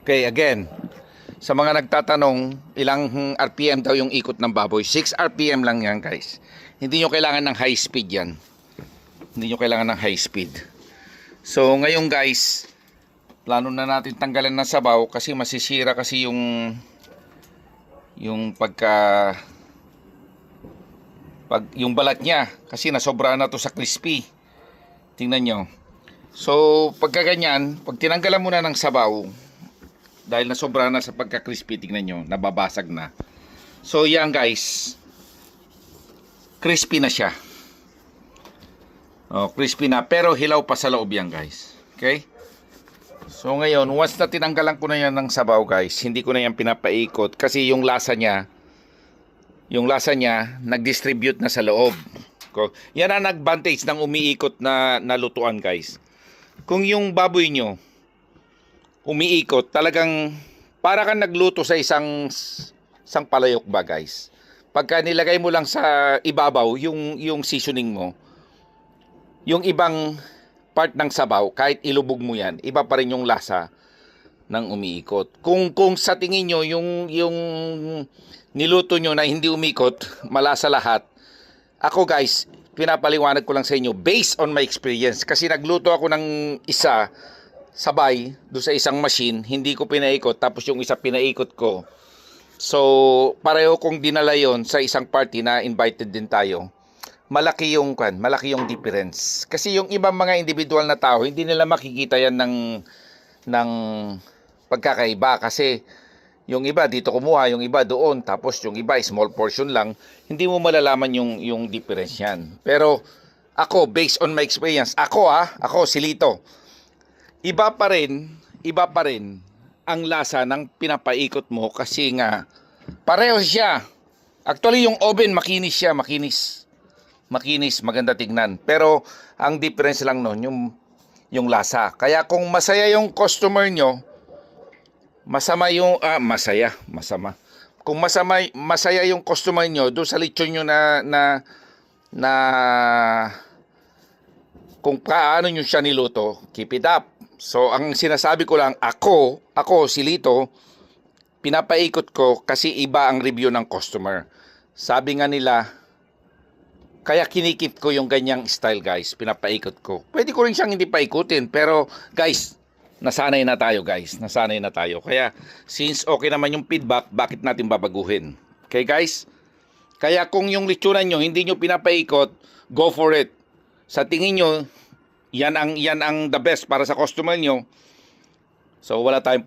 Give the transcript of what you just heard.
Okay, again, sa mga nagtatanong, ilang RPM daw yung ikot ng baboy? 6 RPM lang yan, guys. Hindi nyo kailangan ng high speed yan. Hindi nyo kailangan ng high speed. So, ngayon guys, plano na natin tanggalan ng sabaw kasi masisira kasi yung yung balat niya kasi nasobra na to sa crispy. Tingnan nyo. So, pagka ganyan, pag tinanggalan mo na ng sabaw, dahil nasobra na sa pagka-crispy, tingnan nyo, nababasag na. So, yan guys, crispy na siya. Oh, crispy na, pero hilaw pa sa loob yan guys. Okay? So, ngayon, once na tinanggalan ko na yan ng sabaw guys, hindi ko na yan pinapaikot kasi yung lasa niya, nag-distribute na sa loob. Yan ang advantage ng umiikot na lutuan guys. Kung yung baboy nyo umiikot, talagang para kang nagluto sa isang palayok ba guys. Pagka nilagay mo lang sa ibabaw yung seasoning mo, yung ibang part ng sabaw, kahit ilubog mo yan, iba pa rin yung lasa ng umiikot. Kung sa tingin nyo yung niluto nyo na hindi umikot, malasa lahat, ako guys, pinapaliwanag ko lang sa inyo based on my experience. Kasi nagluto ako ng isa sabay do sa isang machine, hindi ko pinaikot, tapos yung isa pinaikot ko. So, pareho kong dinala yon sa isang party na invited din tayo. Malaki yung difference. Kasi yung ibang mga individual na tao, hindi nila makikita yan ng pagkakaiba. Kasi yung iba dito kumuha, yung iba doon, tapos yung iba small portion lang, hindi mo malalaman yung difference yan. Pero ako, based on my experience, ako si Lito, iba pa rin ang lasa ng pinapaikot mo kasi nga pareho siya. Actually yung oven makinis siya, makinis, maganda tignan. Pero ang difference lang noon yung lasa. Kaya kung masaya yung customer nyo, masama. Kung masaya yung customer nyo doon sa lechon nyo na kung paano nyo siya niluto, keep it up. So, ang sinasabi ko lang, ako si Lito, pinapaikot ko kasi iba ang review ng customer. Sabi nga nila, kaya kinikip ko yung ganyang style guys, pinapaikot ko. Pwede ko rin siyang hindi paikutin, pero guys, nasanay na tayo. Kaya, since okay naman yung feedback, bakit natin babaguhin? Okay guys? Kaya kung yung lechonan nyo, hindi nyo pinapaikot, go for it. Sa tingin nyo, yan ang the best para sa customer nyo. So wala tayong